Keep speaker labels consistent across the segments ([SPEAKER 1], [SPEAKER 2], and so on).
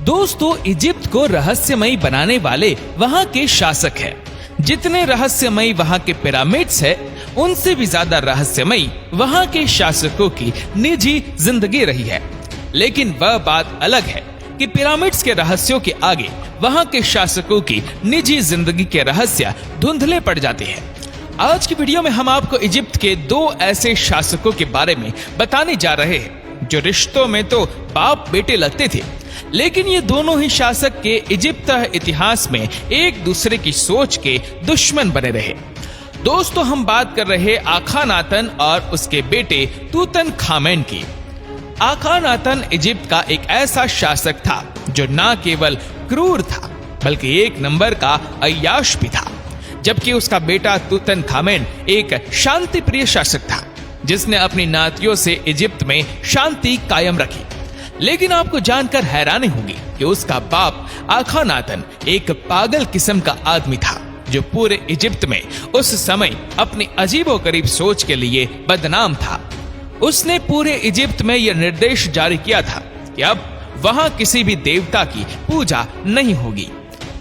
[SPEAKER 1] दोस्तों, इजिप्ट को रहस्यमयी बनाने वाले वहाँ के शासक हैं। जितने रहस्यमयी वहाँ के पिरामिड्स है, उनसे भी ज्यादा रहस्यमयी वहाँ के शासकों की निजी जिंदगी रही है। लेकिन वह बात अलग है कि पिरामिड्स के रहस्यों के आगे वहाँ के शासकों की निजी जिंदगी के रहस्य धुंधले पड़ जाते हैं। आज की वीडियो में हम आपको इजिप्ट के दो ऐसे शासकों के बारे में बताने जा रहे हैं जो रिश्तों में तो बाप बेटे लगते थे, लेकिन ये दोनों ही शासक के इजिप्ट इतिहास में एक दूसरे की सोच के दुश्मन बने रहे। दोस्तों, हम बात कर रहे आखानातन और उसके बेटे तूतनखामेन की। आखानातन इजिप्ट का एक ऐसा शासक था जो न केवल क्रूर था बल्कि एक नंबर का अय्याश भी था, जबकि उसका बेटा तूतनखामेन एक शांति प्रिय शासक था जिसने अपनी नातियों से इजिप्ट में शांति कायम रखी। लेकिन आपको जानकर हैरानी होगी कि उसका बाप आखानातन एक पागल किस्म का आदमी था जो पूरे इजिप्ट में उस समय अपनी अजीबोगरीब सोच के लिए बदनाम था। उसने पूरे इजिप्ट में यह निर्देश जारी किया था कि अब वहां किसी भी देवता की पूजा नहीं होगी,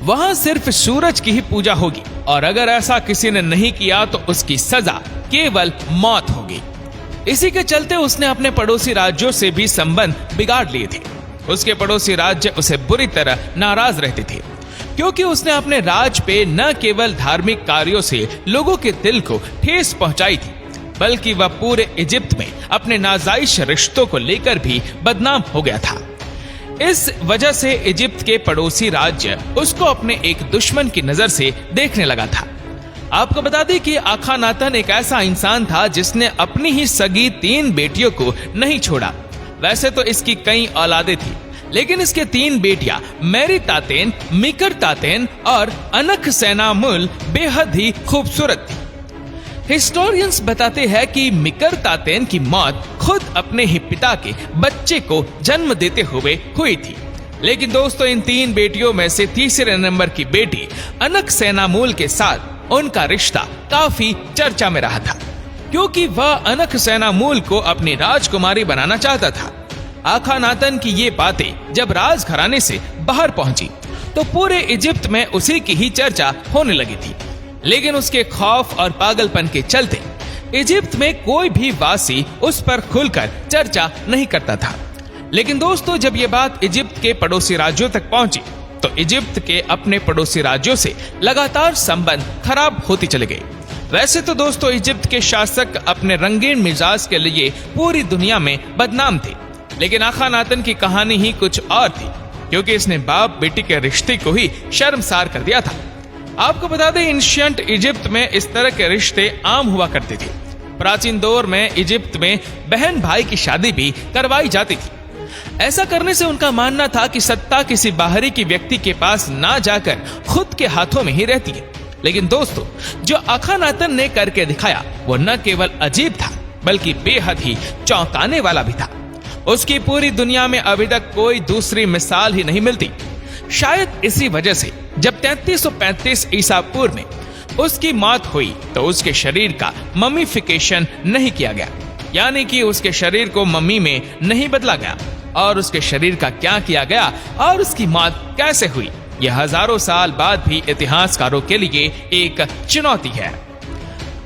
[SPEAKER 1] वहां सिर्फ सूरज की ही पूजा होगी, और अगर ऐसा किसी ने नहीं किया तो उसकी सजा केवल मौत होगी। इसी के चलते उसने अपने पड़ोसी राज्यों से भी संबंध बिगाड़ लिए थे। उसके पड़ोसी राज्य उसे बुरी तरह नाराज रहते थे क्योंकि उसने अपने राज पे न केवल धार्मिक कार्यों से लोगों के दिल को ठेस पहुंचाई थी, बल्कि वह पूरे इजिप्ट में अपने नाजायज रिश्तों को लेकर भी बदनाम हो गया था। इस वजह से इजिप्ट के पड़ोसी राज्य उसको अपने एक दुश्मन की नजर से देखने लगा था। आपको बता दें कि आखानातन एक ऐसा इंसान था जिसने अपनी ही सगी 3 बेटियों को नहीं छोड़ा। वैसे तो इसकी कई औलादे थी, लेकिन इसके 3 बेटियां मेरितातेन, मिकरतातेन और अनखसेनामुल बेहद ही खूबसूरत थी। हिस्टोरियंस बताते हैं कि मिकरतातेन की मौत खुद अपने ही पिता के बच्चे को जन्म देते हुए हुई थी। लेकिन दोस्तों, इन 3 बेटियों में से तीसरे नंबर की बेटी अनखसेनामुल के साथ उनका रिश्ता काफी चर्चा में रहा था क्योंकि वह अनखसेनामुल को अपनी राजकुमारी बनाना चाहता था। आखानातन की ये बातें जब राजघराने से बाहर पहुंची तो पूरे इजिप्ट में उसी की ही चर्चा होने लगी थी। लेकिन उसके खौफ और पागलपन के चलते इजिप्ट में कोई भी वासी उस पर खुलकर चर्चा नहीं करता था। लेकिन दोस्तों, जब ये बात इजिप्ट के पड़ोसी राज्यों तक पहुंची तो इजिप्ट के अपने पड़ोसी राज्यों से लगातार संबंध खराब होते चले गए। वैसे तो दोस्तों, इजिप्ट के शासक अपने रंगीन मिजाज के लिए पूरी दुनिया में बदनाम थे, लेकिन आखानातन की कहानी ही कुछ और थी क्योंकि इसने बाप बेटी के रिश्ते को ही शर्मसार कर दिया था। आपको बता दें, एंशिएंट इजिप्ट में इस तरह के रिश्ते आम हुआ करते थे। प्राचीन दौर में इजिप्ट में बहन भाई की शादी भी करवाई जाती थी। ऐसा करने से उनका मानना था कि सत्ता किसी बाहरी की व्यक्ति के पास ना जाकर खुद के हाथों में ही रहती है। लेकिन दोस्तों, जो आखानातन ने करके दिखाया वो न केवल अजीब था बल्कि बेहद ही चौंकाने वाला भी था। उसकी पूरी दुनिया में अभी तक कोई दूसरी मिसाल ही नहीं मिलती। शायद इसी वजह से जब 3335 ईसा पूर्व में उसकी मौत हुई तो उसके शरीर का ममीफिकेशन नहीं किया गया, यानी कि उसके शरीर को मम्मी में नहीं बदला गया। और उसके शरीर का क्या किया गया और उसकी मौत कैसे हुई, यह हजारों साल बाद भी इतिहासकारों के लिए एक चुनौती है।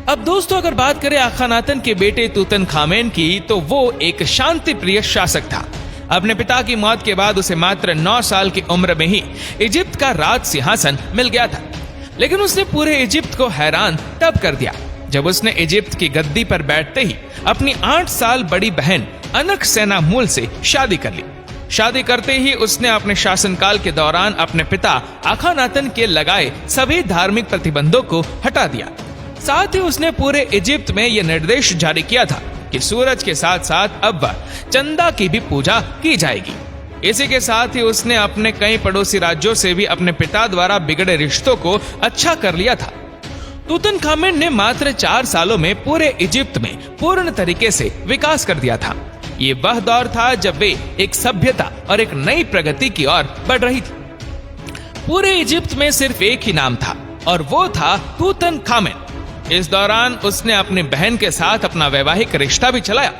[SPEAKER 1] अब दोस्तों, अगर बात करें आखानातन के बेटे तूतनखामेन की, तो वो एक शांति प्रिय शासक था। अपने पिता की मौत के बाद उसे मात्र 9 साल की उम्र में ही इजिप्ट का राज सिंहासन मिल गया था। लेकिन उसने पूरे इजिप्ट को हैरान तब कर दिया जब उसने इजिप्ट की गद्दी पर बैठते ही अपनी 8 साल बड़ी बहन अनखसेनामुल से शादी कर ली। शादी करते ही उसने अपने शासनकाल के दौरान अपने पिता आखानातन के लगाए सभी धार्मिक प्रतिबंधों को हटा दिया। साथ ही उसने पूरे इजिप्ट में यह निर्देश जारी किया था कि सूरज के साथ साथ अब चंदा की भी पूजा की जाएगी। इसी के साथ ही उसने अपने कई पड़ोसी राज्यों से भी अपने पिता द्वारा बिगड़े रिश्तों को अच्छा कर लिया था। तूतनखामेन ने मात्र 4 सालों में पूरे इजिप्ट में पूर्ण तरीके से विकास कर दिया था। ये वह दौर था जब वे एक सभ्यता और एक नई प्रगति की ओर बढ़ रही थी। पूरे इजिप्ट में सिर्फ एक ही नाम था और वो था तूतनखामेन। इस दौरान उसने अपनी बहन के साथ अपना वैवाहिक रिश्ता भी चलाया।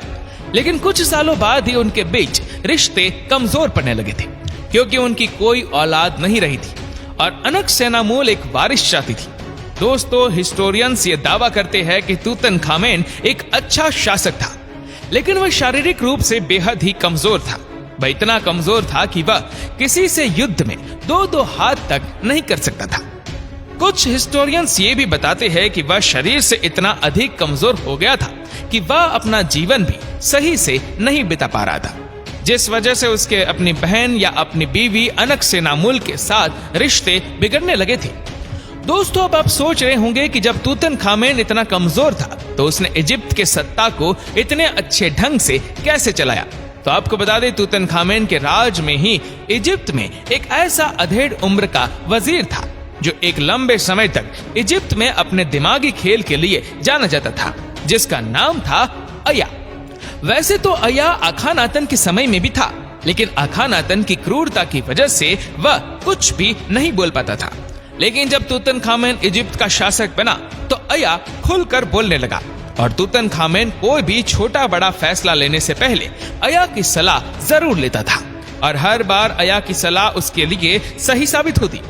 [SPEAKER 1] लेकिन कुछ सालों बाद ही उनके बीच रिश्ते कमजोर पड़ने लगे थे, क्योंकि उनकी कोई औलाद नहीं रही थी और अनकसेनामूल एक वारिस चाहती थी। दोस्तों, हिस्टोरियंस ये दावा करते हैं कि तूतनखामेन एक अच्छा शासक था, लेकिन वह शारीरिक रूप से बेहद ही कमजोर था। वह इतना कमजोर था कि वह किसी से युद्ध में 2-2 हाथ तक नहीं कर सकता था। कुछ हिस्टोरियंस ये भी बताते हैं कि वह शरीर से इतना अधिक कमजोर हो गया था कि वह अपना जीवन भी सही से नहीं बिता पा रहा था, जिस वजह से उसके अपनी बहन या अपनी बीवी अनकसेनामूल के साथ रिश्ते बिगड़ने लगे थे। दोस्तों, अब आप सोच रहे होंगे कि जब तूतनखामेन इतना कमजोर था तो उसने इजिप्ट के सत्ता को इतने अच्छे ढंग से कैसे चलाया। तो आपको बता दें, तूतनखामेन के राज में ही इजिप्ट में एक ऐसा अधेड़ उम्र का वजीर था जो एक लंबे समय तक इजिप्ट में अपने दिमागी खेल के लिए जाना जाता था, जिसका नाम था अया। वैसे तो अया अखानातन के समय में भी था, लेकिन अखानातन की क्रूरता की वजह से वह कुछ भी नहीं बोल पाता था। लेकिन जब तूतनखामेन इजिप्ट का शासक बना तो अया खुलकर बोलने लगा और तूतनखामेन कोई भी छोटा बड़ा फैसला लेने से पहले अया की सलाह जरूर लेता था और हर बार अया की सलाह उसके लिए सही साबित होती।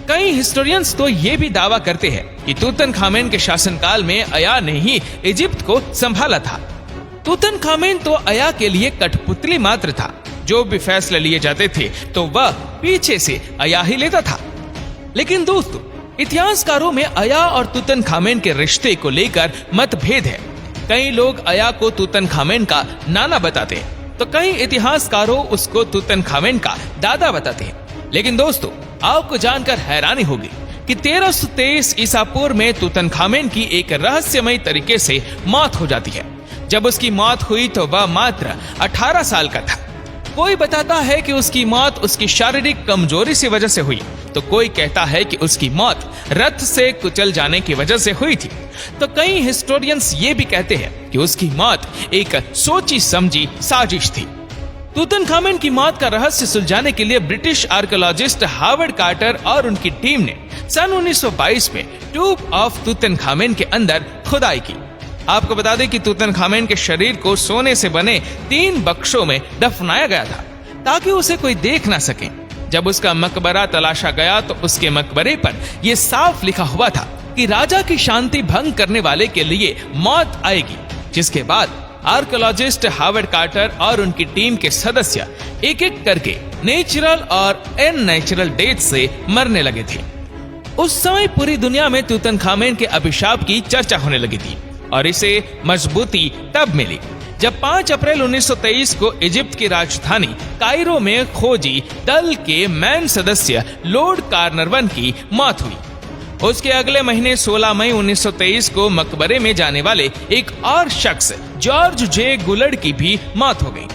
[SPEAKER 1] कई हिस्टोरियंस तो ये भी दावा करते हैं कि तूतनखामेन के शासनकाल में अया ने ही इजिप्ट को संभाला था। तूतनखामेन तो अया के लिए कठपुतली मात्र था। जो भी फैसले लिए जाते थे तो वह पीछे से अया ही लेता था। लेकिन दोस्तों, इतिहासकारों में अया और तूतनखामेन के रिश्ते को लेकर मतभेद है। कई लोग अया को तूतनखामेन का नाना बताते हैं, तो कई इतिहासकारों उसको तूतनखामेन का दादा बताते हैं। लेकिन दोस्तों, आपको जानकर हैरानी होगी कि 1323 ईसा पूर्व में तूतनखामेन की एक रहस्यमय तरीके से मौत हो जाती है। जब उसकी मौत हुई तो वह मात्र 18 साल का था। कोई बताता है कि उसकी मौत उसकी शारीरिक कमजोरी से वजह से हुई, तो कोई कहता है कि उसकी मौत रथ से कुचल जाने की वजह से हुई थी। तो कई हिस्टोरियंस ये भी कहते हैं कि उसकी मौत एक सोची समझी साजिश थी। तूतनखामेन की मौत का रहस्य सुलझाने के लिए ब्रिटिश आर्कियोलॉजिस्ट हावर्ड कार्टर और उनकी टीम ने सन 1922 में टूब ऑफ तूतनखामेन के अंदर खुदाई की। आपको बता दें कि तूतनखामेन के शरीर को सोने से बने 3 बक्सों में दफनाया गया था ताकि उसे कोई देख ना सके। जब उसका मकबरा तलाशा गया तो उसके मकबरे पर यह साफ लिखा हुआ था कि राजा की शांति भंग करने वाले के लिए मौत आएगी। जिसके बाद आर्कियोलॉजिस्ट हावर्ड कार्टर और उनकी टीम के सदस्य एक एक करके नेचुरल और अननेचुरल डेथ से मरने लगे थे। उस समय पूरी दुनिया में तूतनखामेन के अभिशाप की चर्चा होने लगी थी और इसे मजबूती तब मिली जब 5 अप्रैल 1923 को इजिप्ट की राजधानी कायरो में खोजी दल के मैन सदस्य लॉर्ड कार्नरवन की मौत हुई। उसके अगले महीने 16 मई 1923 को मकबरे में जाने वाले एक और शख्स जॉर्ज जे गुलर्ड की भी मौत हो गई।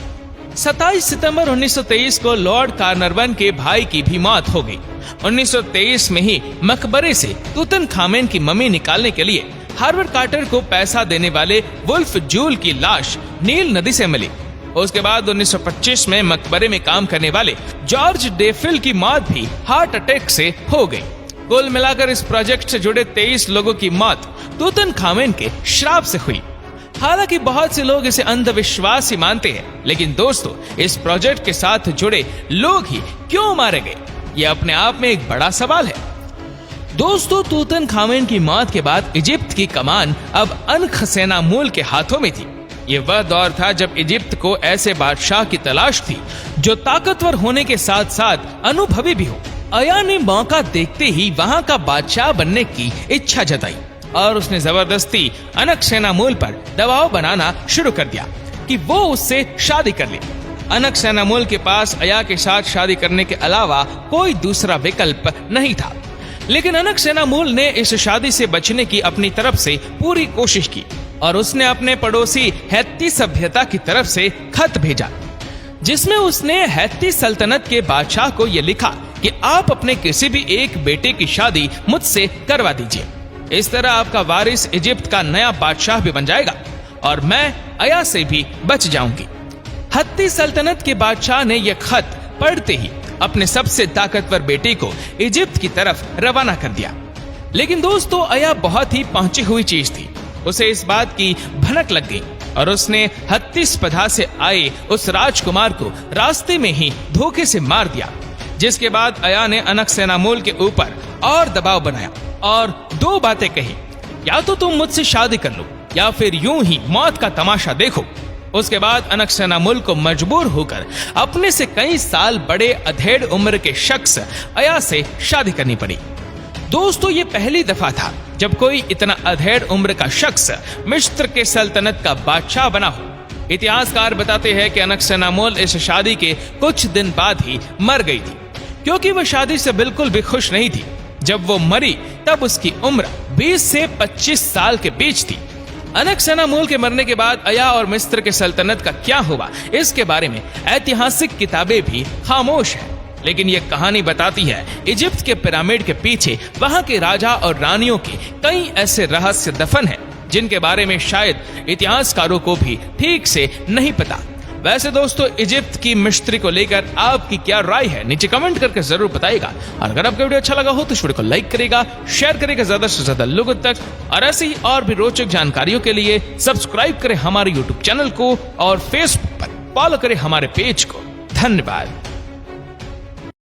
[SPEAKER 1] 27 सितंबर 1923 को लॉर्ड कार्नरवन के भाई की भी मौत हो गई। 1923 में ही मकबरे से तूतनखामेन की मम्मी निकालने के लिए हार्वर्ड कार्टर को पैसा देने वाले वुल्फ जूल की लाश नील नदी से मिली। उसके बाद 1925 में मकबरे में काम करने वाले जॉर्ज डेफिल की मौत भी हार्ट अटैक से हो गई। कुल मिलाकर इस प्रोजेक्ट से जुड़े 23 लोगों की मौत तूतनखामेन के श्राप से हुई। हालांकि बहुत से लोग इसे अंधविश्वास ही मानते हैं, लेकिन दोस्तों, इस प्रोजेक्ट के साथ जुड़े लोग ही क्यों मारे गए, यह अपने आप में एक बड़ा सवाल है। दोस्तों, तूतनखामेन की मौत के बाद इजिप्ट की कमान अब अनकसेनामूल के हाथों में थी। ये वह दौर था जब इजिप्ट को ऐसे बादशाह की तलाश थी जो ताकतवर होने के साथ साथ अनुभवी भी हो। अया ने मौका देखते ही वहां का बादशाह बनने की इच्छा जताई और उसने जबरदस्ती अनकसेनामूल पर दबाव बनाना शुरू कर दिया कि वो उससे शादी कर ले। अनकसेनामूल के पास अया के साथ शादी करने के अलावा कोई दूसरा विकल्प नहीं था, लेकिन अनकसेनामूल ने इस शादी से बचने की अपनी तरफ से पूरी कोशिश की और उसने अपने पड़ोसी हैत्ती सभ्यता की तरफ से खत भेजा, जिसमें उसने हैत्ती सल्तनत के बादशाह को यह लिखा कि आप अपने किसी भी एक बेटे की शादी मुझसे करवा दीजिए। इस तरह आपका वारिस इजिप्ट का नया बादशाह भी बन जाएगा और मैं अया से भी बच जाऊंगी। हैत्ती सल्तनत के बादशाह ने यह खत पढ़ते ही अपने सबसे ताकतवर बेटे को इजिप्ट की तरफ रवाना कर दिया। लेकिन दोस्तों, अया बहुत ही पहुंची हुई चीज थी। उसे इस बात की भनक लग गई और उसने हत्तीस्पधा से आए उस राजकुमार को रास्ते में ही धोखे से मार दिया। जिसके बाद अया ने अनकसेनामूल के ऊपर और दबाव बनाया और दो बातें कही, या तो तुम मुझसे शादी कर लो या फिर यूं ही मौत का तमाशा देखो। उसके बाद अनकसेनामूल को मजबूर होकर अपने से कई साल बड़े अधेड़ उम्र के शख्स अया से शादी करनी पड़ी। दोस्तों, ये पहली दफा था जब कोई इतना अधेड़ उम्र का शख्स मिस्र के सल्तनत का बादशाह बना हो। इतिहासकार बताते हैं कि अनकसेनामूल इस शादी के कुछ दिन बाद ही मर गई थी, क्योंकि वह शादी से बिल्कुल भी खुश नहीं थी। जब वो मरी तब उसकी उम्र 20 से 25 साल के बीच थी। अनकसेनामूल के मरने के बाद अया और मिस्र के सल्तनत का क्या हुआ, इसके बारे में ऐतिहासिक किताबें भी खामोश हैं। लेकिन ये कहानी बताती है इजिप्ट के पिरामिड के पीछे वहां के राजा और रानियों के कई ऐसे रहस्य दफन हैं जिनके बारे में शायद इतिहासकारों को भी ठीक से नहीं पता। वैसे दोस्तों, इजिप्ट की मिस्ट्री को लेकर आपकी क्या राय है, नीचे कमेंट करके जरूर बताइएगा। और अगर आपको वीडियो अच्छा लगा हो तो इस वीडियो को लाइक करेगा, शेयर करेगा ज्यादा से ज्यादा लोगों तक, और ऐसी ही और भी रोचक जानकारियों के लिए सब्सक्राइब करें हमारे यूट्यूब चैनल को और फेसबुक पर फॉलो करें हमारे पेज को। धन्यवाद।